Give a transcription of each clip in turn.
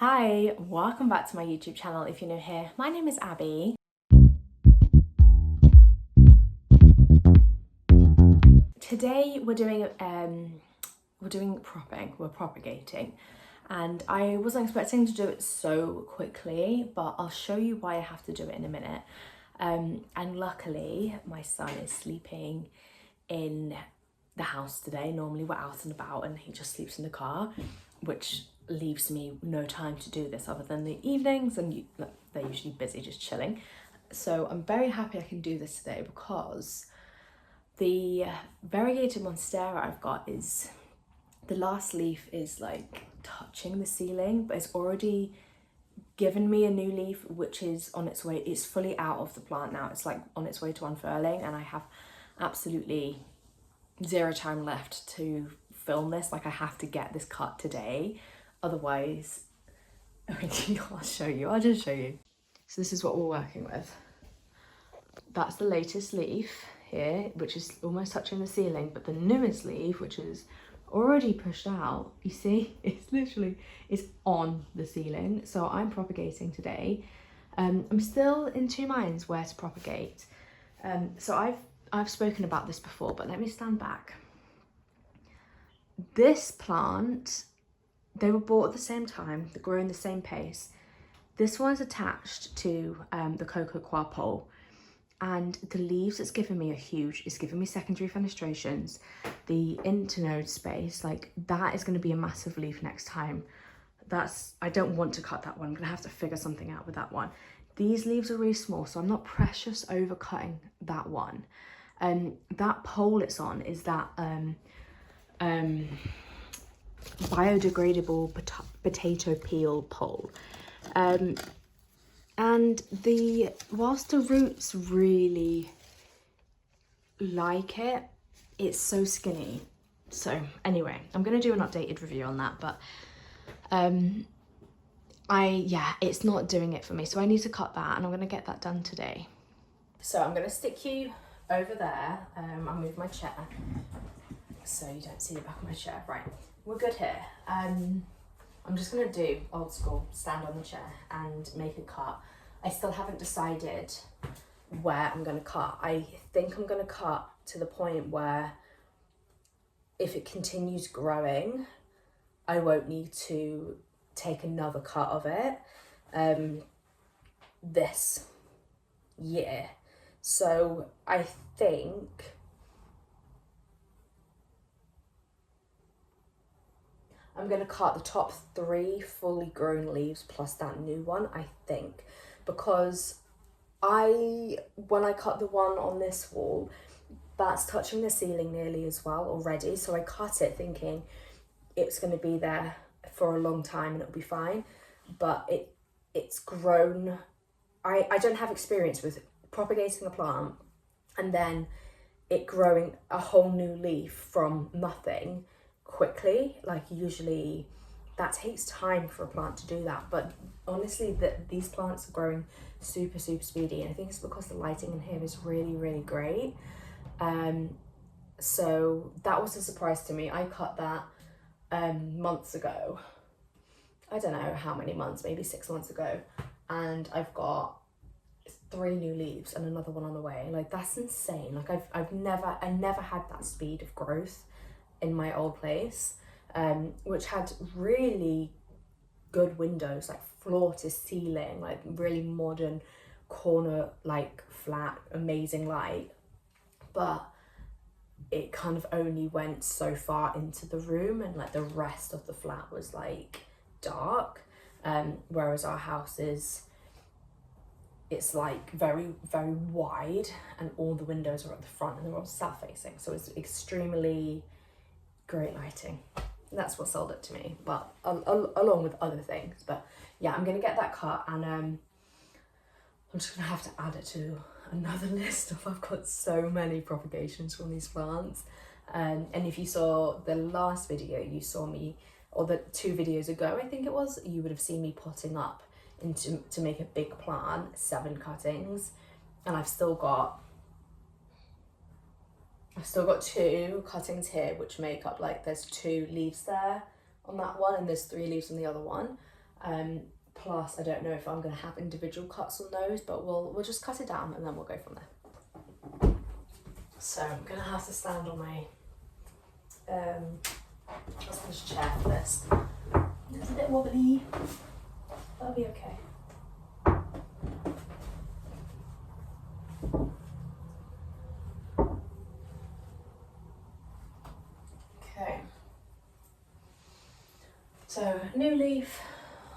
Hi, welcome back to my YouTube channel. If you're new here, my name is Abby. Today we're propagating, and I wasn't expecting to do it so quickly, but I'll show you why I have to do it in a minute. And luckily my son is sleeping in the house today. Normally we're out and about and he just sleeps in the car, which leaves me no time to do this other than the evenings, and they're usually busy just chilling. So I'm very happy I can do this today because the variegated Monstera I've got is, the last leaf is like touching the ceiling, but it's already given me a new leaf which is on its way. It's fully out of the plant now. It's like on its way to unfurling, and I have absolutely zero time left to film this. Like, I have to get this cut today, otherwise I'll just show you. So this is what we're working with. That's the latest leaf here, which is almost touching the ceiling, but the newest leaf, which is already pushed out, you see, it's on the ceiling. So I'm propagating today. I'm still in two minds where to propagate. So I've spoken about this before, but let me stand back. This plant, they were bought at the same time, they grow in the same pace. This one's attached to the cocoa coir pole, and the leaves it's given me are huge. It's given me secondary fenestrations. The internode space, like that is going to be a massive leaf next time. I don't want to cut that one. I'm going to have to figure something out with that one. These leaves are really small, so I'm not precious over cutting that one. That pole it's on is that biodegradable potato peel pole. And whilst the roots really like it, it's so skinny. So anyway, I'm going to do an updated review on that, but it's not doing it for me. So I need to cut that, and I'm going to get that done today. So I'm going to stick you over there. I'll move my chair so you don't see the back of my chair. Right, we're good here. I'm just going to do old school, stand on the chair and make a cut. I still haven't decided where I'm going to cut. I think I'm going to cut to the point where if it continues growing, I won't need to take another cut of it this year. So I think I'm going to cut the top 3 fully grown leaves plus that new one, I think, because when I cut the one on this wall, that's touching the ceiling nearly as well already. So I cut it thinking it's going to be there for a long time and it'll be fine. But it's grown. I don't have experience with propagating a plant and then it growing a whole new leaf from nothing quickly. Like, usually that takes time for a plant to do that, but honestly these plants are growing super speedy, and I think it's because the lighting in here is really great. So that was a surprise to me. I cut that months ago. I don't know how many months, maybe 6 months ago, and I've got 3 new leaves and another one on the way. Like, that's insane. Like, I never had that speed of growth in my old place, which had really good windows, like floor to ceiling, like really modern corner, like flat, amazing light. But it kind of only went so far into the room, and like the rest of the flat was like dark. Whereas our house it's like very wide, and all the windows are at the front and they're all south facing, so it's extremely great lighting. That's what sold it to me, but along with other things. But yeah, I'm gonna get that cut, and I'm just gonna have to add it to another list of, I've got so many propagations from these plants. And if you saw the last video, you saw me, or the 2 videos ago I think it was, you would have seen me potting up to make a big plant, 7 cuttings, and I've still got 2 cuttings here, which make up, like, there's 2 leaves there on that one, and there's 3 leaves on the other one. Plus, I don't know if I'm going to have individual cuts on those, but we'll just cut it down and then we'll go from there. So I'm going to have to stand on my husband's chair for this. It's a bit wobbly. That'll be okay. Okay. So new leaf,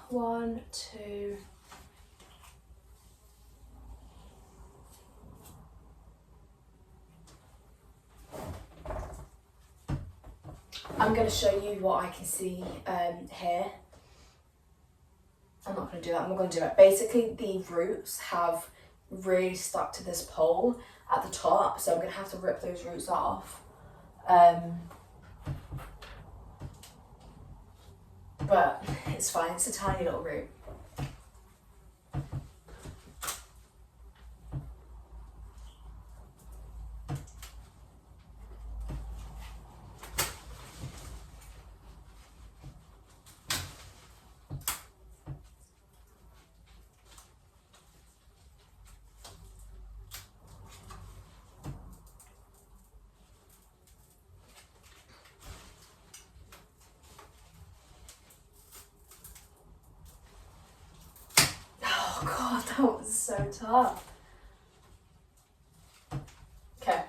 1, 2. I'm going to show you what I can see here. I'm not going to do that, I'm not going to do it. Basically, the roots have really stuck to this pole at the top, so I'm going to have to rip those roots off. But it's fine, it's a tiny little root. God, that was so tough. Okay.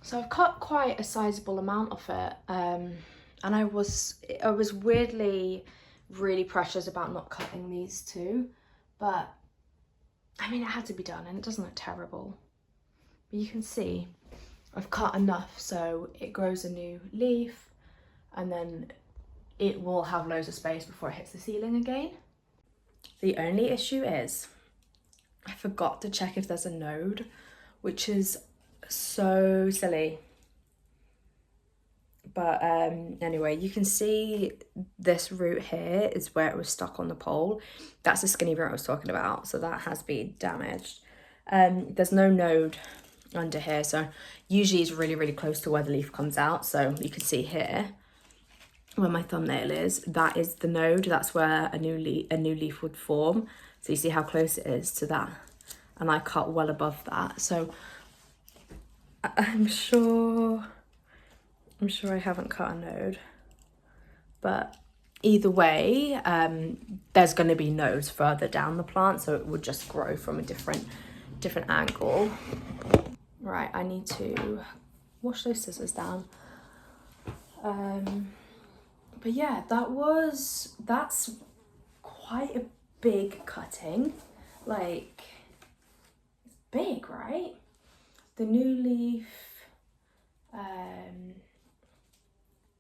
So I've cut quite a sizable amount of it, and I was weirdly really precious about not cutting these two, but I mean, it had to be done and it doesn't look terrible. But you can see I've cut enough so it grows a new leaf and then it will have loads of space before it hits the ceiling again. The only issue is I forgot to check if there's a node, which is so silly. But anyway, you can see this root here is where it was stuck on the pole. That's the skinny root I was talking about, so that has been damaged. There's no node under here, so usually it's really, really close to where the leaf comes out. So you can see here where my thumbnail is, that is the node. That's where a new leaf would form. So you see how close it is to that, and I cut well above that. So I'm sure I haven't cut a node, but either way, there's going to be nodes further down the plant, so it would just grow from a different angle. Right, I need to wash those scissors down. But yeah, that's quite a big cutting. Like, it's big, right? The new leaf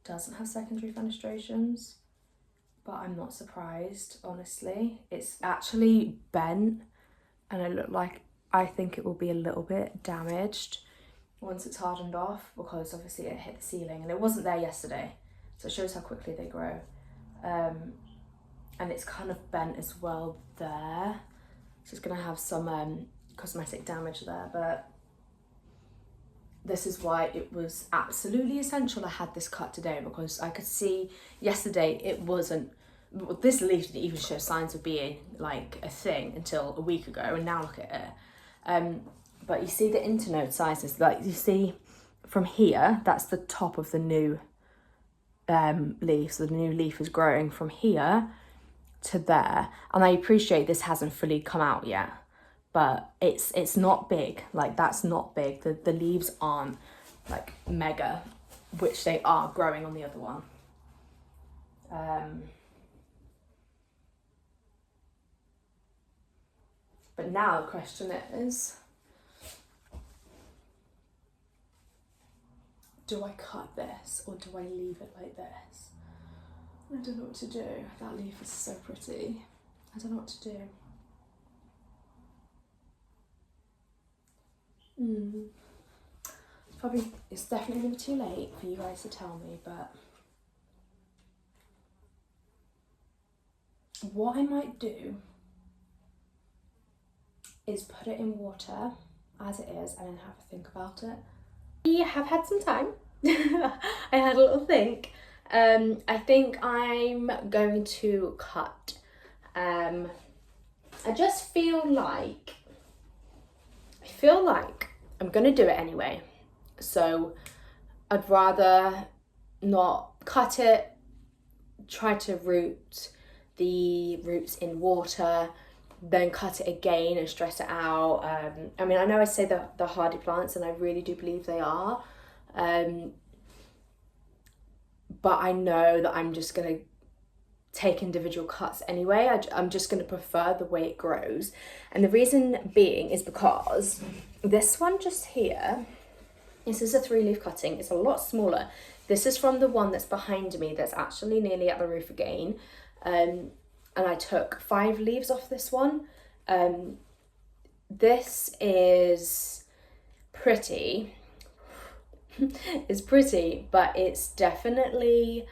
doesn't have secondary fenestrations, but I'm not surprised, honestly. It's actually bent and I think it will be a little bit damaged once it's hardened off, because obviously it hit the ceiling and it wasn't there yesterday, so it shows how quickly they grow. And it's kind of bent as well there, so it's gonna have some cosmetic damage there, but this is why it was absolutely essential I had this cut today, because I could see yesterday it wasn't, this leaf didn't even show signs of being like a thing until a week ago, and now look at it. But you see the internode sizes, like you see from here, that's the top of the new leaf, so the new leaf is growing from here to there, and I appreciate this hasn't fully come out yet, but it's not big, like that's not big. The leaves aren't like mega, which they are growing on the other one. But now the question is, do I cut this or do I leave it like this? I don't know what to do. That leaf is so pretty. I don't know what to do. It's definitely gonna be too late for you guys to tell me, but what I might do is put it in water as it is and then have a think about it. We have had some time. I had a little think. I think I'm going to cut. I just feel like I'm gonna do it anyway. So I'd rather not cut it, try to root the roots in water, then cut it again and stress it out. I mean, I know I say the hardy plants, and I really do believe they are, but I know that I'm just gonna take individual cuts anyway. I'm just gonna prefer the way it grows, and the reason being is because this one just here, this is a 3-leaf cutting. It's a lot smaller. This is from the one that's behind me that's actually nearly at the roof again. And I took 5 leaves off this one. This is pretty. It's pretty, but it's definitely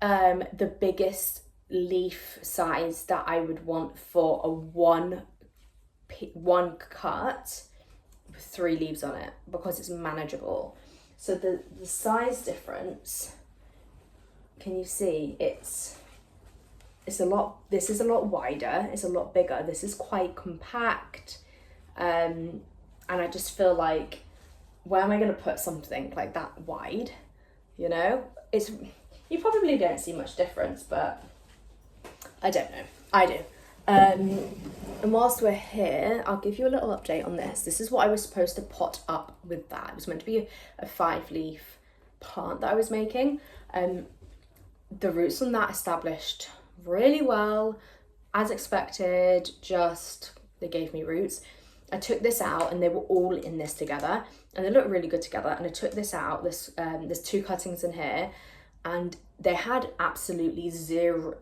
the biggest leaf size that I would want for a one cut with 3 leaves on it, because it's manageable. So the size difference, can you see? It's a lot, this is a lot wider, it's a lot bigger. This is quite compact, and I just feel like, where am I going to put something like that wide? You know, you probably don't see much difference, but I don't know. I do. And whilst we're here, I'll give you a little update on this. This is what I was supposed to pot up with that. It was meant to be a 5-leaf plant that I was making. The roots on that established really well, as expected. Just, they gave me roots. I took this out and they were all in this together, and they look really good together. And I took this out, there's 2 cuttings in here, and they had absolutely zero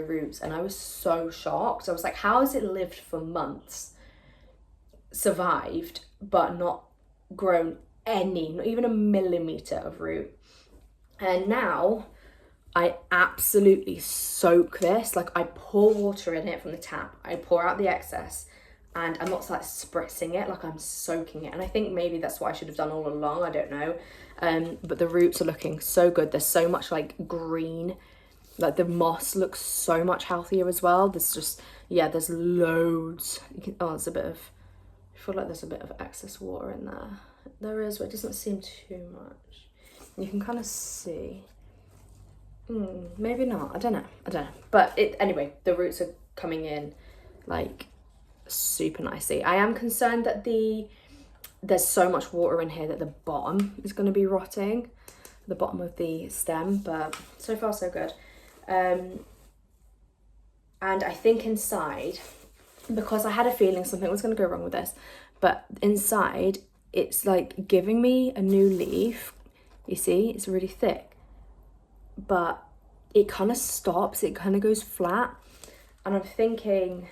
roots, and I was so shocked. I was like, how has it lived for months, survived, but not grown not even a millimeter of root? And now I absolutely soak this. Like, I pour water in it from the tap, I pour out the excess, and I'm not like spritzing it, like I'm soaking it. And I think maybe that's what I should have done all along, I don't know. But the roots are looking so good. There's so much like green, like the moss looks so much healthier as well. There's just, yeah, there's loads. There's a bit of, I feel like there's a bit of excess water in there. There is, but it doesn't seem too much. You can kind of see. Maybe not, I don't know. But anyway, the roots are coming in like super nicely. I am concerned that there's so much water in here that the bottom is going to be rotting, the bottom of the stem, but so far so good. And I think inside, because I had a feeling something was going to go wrong with this, but inside it's like giving me a new leaf. You see, it's really thick, but it kind of stops, it kind of goes flat, and I'm thinking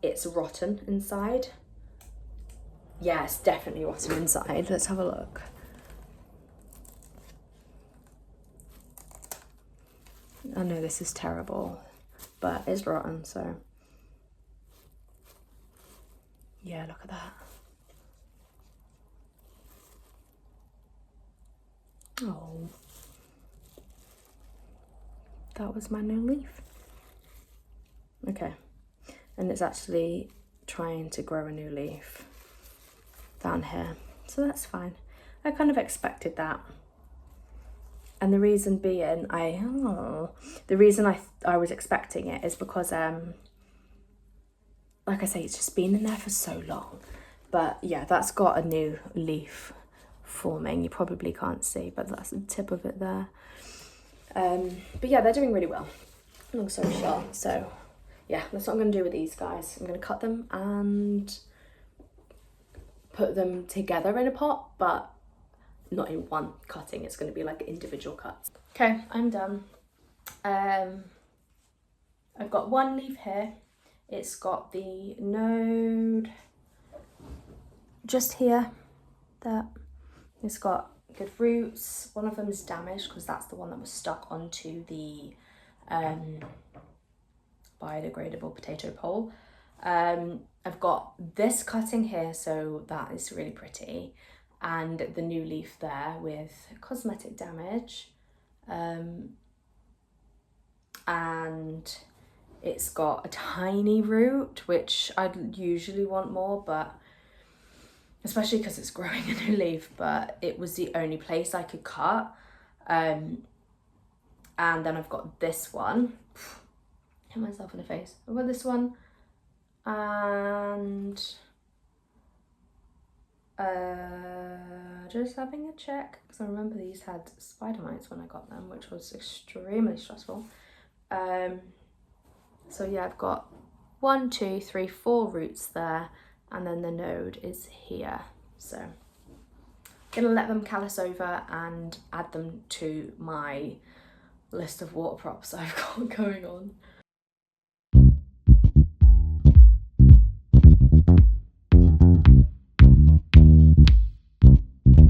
it's rotten inside. Yeah, it's definitely rotten inside. Let's have a look. I know this is terrible, but it's rotten, so yeah, look at that. Oh, that was my new leaf. Okay, and it's actually trying to grow a new leaf down here, so that's fine. I kind of expected that. And the reason being, the reason I was expecting it is because like I say, it's just been in there for so long. But yeah, that's got a new leaf forming. You probably can't see, but that's the tip of it there. But yeah, they're doing really well, long story short. So yeah, that's what I'm going to do with these guys. I'm going to cut them and put them together in a pot, but not in one cutting. It's going to be like individual cuts. Okay, I'm done. I've got one leaf here. It's got the node just here. That it's got good roots. One of them is damaged because that's the one that was stuck onto the biodegradable potato pole. I've got this cutting here, so that is really pretty, and the new leaf there with cosmetic damage, and it's got a tiny root, which I'd usually want more, but especially because it's growing a new leaf, but it was the only place I could cut. And then I've got this one. Hit myself in the face. I've got this one, and just having a check, because I remember these had spider mites when I got them, which was extremely stressful. So yeah, I've got 1, 2, 3, 4 roots there, and then the node is here. So I'm gonna let them callus over and add them to my list of water props I've got going on.